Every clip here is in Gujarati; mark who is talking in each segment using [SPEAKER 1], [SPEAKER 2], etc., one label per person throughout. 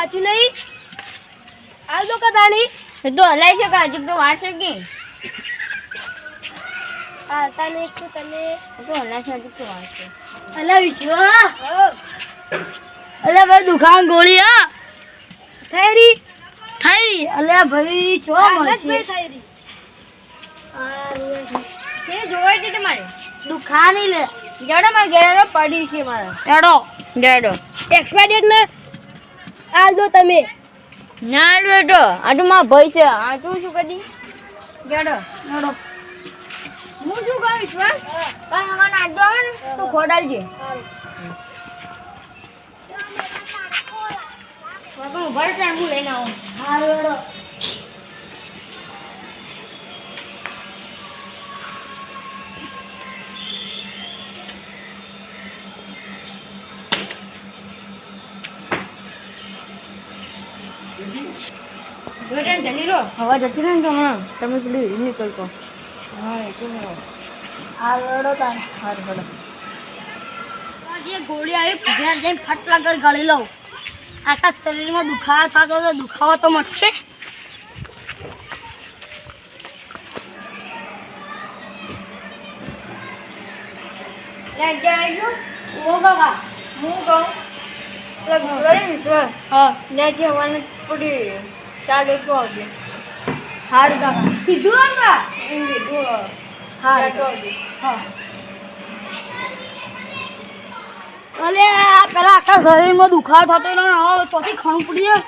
[SPEAKER 1] વાંચ્યું નહીં હાલ તો કદાણી
[SPEAKER 2] એ તો હલાય છે કે હજી તો વાંચે કે
[SPEAKER 1] હાલતા નહીં તો તને
[SPEAKER 2] તો હલાય છે હજી તો વાંચે
[SPEAKER 1] અલા વિશ્વ અલા ભાઈ દુકાન ગોળી હા થઈ રહી અલ્યા ભાઈ ચો મળશે થઈ રહી
[SPEAKER 2] તે જોવાય છે તમારે
[SPEAKER 1] દુકાન લે
[SPEAKER 2] જડો માં ઘેરો પડી છે મારા જડો
[SPEAKER 1] એક્સપાયર ડેટ ને હાલ દો તમે
[SPEAKER 2] ના બેટો આ તો મારા ભાઈ છે આ તું શું કરી જડો હું શું કહીશ પણ અમારે આડો આવે ને તો ખોડાલજે ભર ટાઈમ હું લઈને આવું
[SPEAKER 1] હા રેડો
[SPEAKER 2] બેટા જલ્દી રો હવા જતી રહે ને તો હમણાં તમે પેલી નીકળતો હા એ તો
[SPEAKER 1] હા રેડો તાર
[SPEAKER 2] હાર પડો
[SPEAKER 1] જે ગોળી આવી ભૂખ્યા જઈને ફટલા કર ગળી લઉં આખા શરીરમાં દુખાવો થતો તો દુખાવો તો મટશે
[SPEAKER 2] ઓ કાકા હું કહું પેલા ઘરે વિશ્વ
[SPEAKER 1] હા
[SPEAKER 2] ત્યાંથી હવાને થોડી ચા લેતો આવજે
[SPEAKER 1] હારું કાકા કીધું ને કા
[SPEAKER 2] એમ કીધું
[SPEAKER 1] હા
[SPEAKER 2] લેતો આવજે
[SPEAKER 1] હા અલે આ પેલા આખા શરીરમાં દુખાવો થતો ને હવે ચોથી ખાણું પડી જાય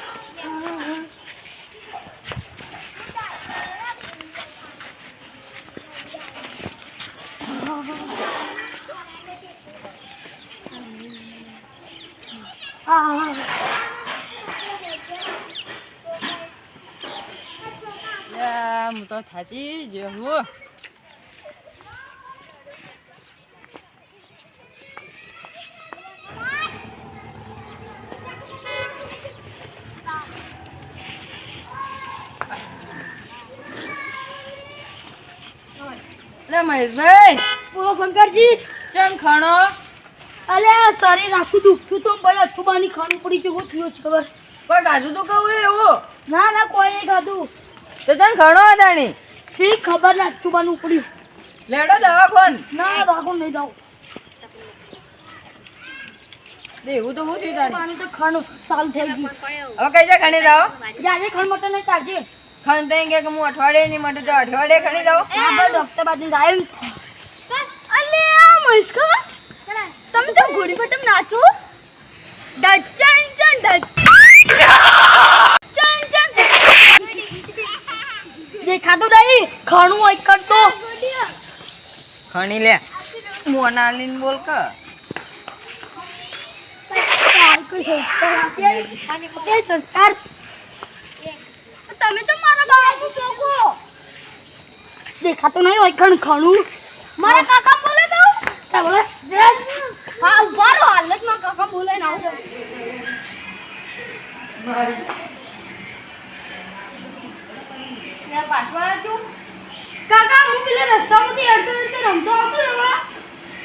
[SPEAKER 3] હું તો થાકી જેવું લે મહેશભાઈ
[SPEAKER 1] બોલો શંકરજી
[SPEAKER 3] ચમ ખાણો
[SPEAKER 1] અલે શરીર આખું દુખતું તો ભાઈ અઠુબાની ખાણું પડી કે હું થયું છે ખબર
[SPEAKER 3] કોઈ ગાધું તો કહું એવું
[SPEAKER 1] ના ના કોઈ નહીં ખાધું
[SPEAKER 3] તો તને ખાણો અદાણી
[SPEAKER 1] શી ખબર ને અઠુબાનું પડ્યું
[SPEAKER 3] લેડો દવા ફોન
[SPEAKER 1] ના બાકો નહીં જાઉં
[SPEAKER 3] દેવું તો હું છું તાણી
[SPEAKER 1] પાણી તો ખાણું ચાલુ થઈ ગયું
[SPEAKER 3] હવે કઈ જા ખણી જાઓ
[SPEAKER 1] જાજે ખાણ મટન નહીં તારજે
[SPEAKER 3] ખણ તઈ કે હું અઠવાડિયે નહીં માટે તો અઠવાડિયે ખણી જાઓ
[SPEAKER 1] ના ભાઈ ડોક્ટર બાજુ આવ્યું અલે આ મસ્કા તમે તો ઘોડી પટમ નાચો ડચન ચન ચન ચન દેખાતું નહીં ખાણું હોય કરતો
[SPEAKER 3] ખણી લે મોનાલીન બોલ કે
[SPEAKER 1] સંસ્કાર તમે તો મારા બાબુ પોકો દેખાતું નહીં હોય ખાણું મારા કાકા બોલે તો બોલે હા ઉભા રહો હાલતમાં કાકા બોલે ના કાકા હું પેલા રસ્તામાંથી અડતો રમતો આવતો હતો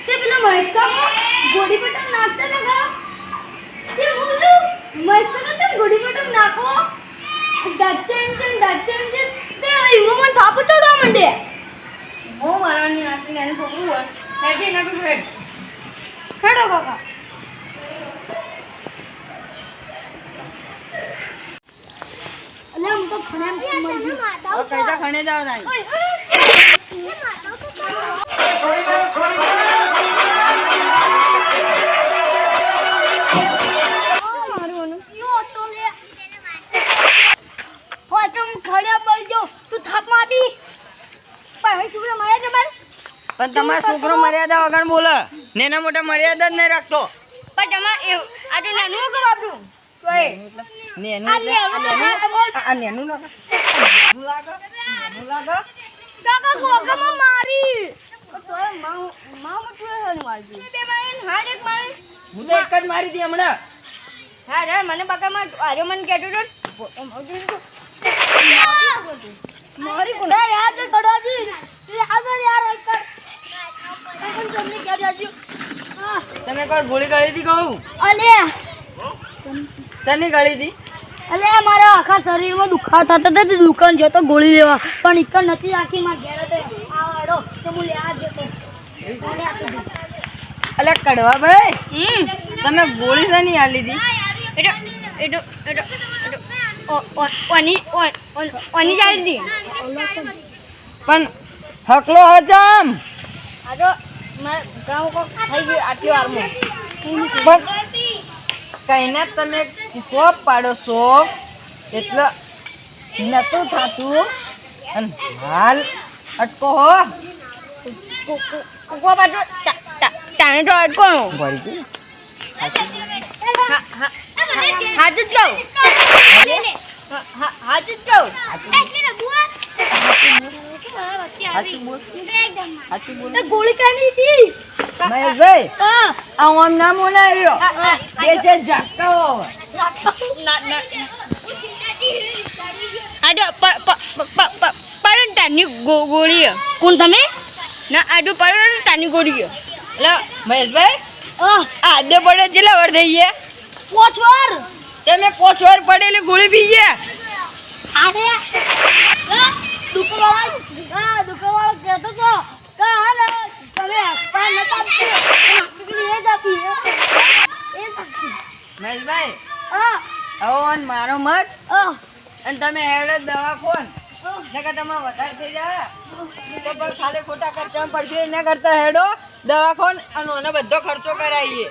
[SPEAKER 1] તે પેલા મહેશકામાં ગોડી પટમ નાખતા હતા તે હું કીધું મહેશકામાં ચમ ગોડી પટમ નાખો ડચન તે ઈમોમાં થાપ ચડવા માંડે
[SPEAKER 2] હું મારવાની નાખી નાનું છોકરું હોય હેડે એના તો હેડ
[SPEAKER 1] હેડો કાકા અલે હું તો ખણ્યા મરી ગયો
[SPEAKER 3] હવે કઈ જા ખણી જાઓ તાણી પણ તમારો છોકરો મર્યાદા વગર બોલે નેના મોટા મર્યાદા જ નહીં રાખતો
[SPEAKER 2] પણ તમારે આ તો નાનું કે બાપરું
[SPEAKER 3] નેનું એટલે આ નેનું લાગે
[SPEAKER 1] કાકા ગોગામાં મારી
[SPEAKER 3] હું તો એક જ મારી હતી હમણાં
[SPEAKER 2] હા રે મને બકામાં આર્યો મને કહેતો હતો
[SPEAKER 1] મારી કોના યાદ છે કડાજી યાદ યાર કર તમને ક્યાં જાજી
[SPEAKER 3] તમે કોઈ ગોળી ગળી હતી કહું
[SPEAKER 1] અલે
[SPEAKER 3] શેની ગળી હતી
[SPEAKER 1] અલે મારા આખા શરીરમાં દુખાવો થતો હતો તે દુકાન જતો ગોળી લેવા પણ ઈકન નથી રાખી માં ઘેર હતો આ વાડો તો હું લેવા જતો કોને આપી દીધી
[SPEAKER 3] અલે કડવા ભાઈ તમે ગોળી શાની આ લીધી
[SPEAKER 2] ઓની ચાલી હતી
[SPEAKER 3] પણ હકલો હજમ
[SPEAKER 2] આ તો મારે ઘણા વખત થઈ ગયું આટલી વારમાં
[SPEAKER 3] પણ કઈને તમે કોપ પાડો છો એટલે નતું થતું અને હાલ અટકો હો
[SPEAKER 2] કુકવા પાછો તાણે તો અટકોનો
[SPEAKER 3] ભરી ગઈ
[SPEAKER 2] હાથ જ કહું હાથ જ કહું
[SPEAKER 3] સાચું બોલ સાચું બોલ
[SPEAKER 1] ગોળી કાની હતી
[SPEAKER 3] મહેશભાઈ આ આમ ના મોનાવ્યો બે છે જાગતા હો
[SPEAKER 2] આડો પણ તાની ગોળી
[SPEAKER 1] કોણ તમે
[SPEAKER 2] ના આડો પણ તાની ગોળી
[SPEAKER 3] એટલે મહેશભાઈ આ દે પડે કેટલા વાર થઈ ગયા
[SPEAKER 1] પોચવાર
[SPEAKER 3] તમે 5 વાર પડેલી ગોળી પી ગયા
[SPEAKER 1] આને દુકાનવાળા કહેતો તો કે હા ને તમે હસતા નતા એ જ આપી એ આપી
[SPEAKER 3] મહેશભાઈ
[SPEAKER 1] હા
[SPEAKER 3] આવો અને મારો મત
[SPEAKER 1] હા
[SPEAKER 3] અને તમે હેડે દવા ખોન નકર તમારે વધારે થઈ જાય તો પણ ખાલી ખોટા ખર્ચા પડશે એના કરતા હેડો દવા ખોન અને ઓને બધો ખર્ચો કરાવીએ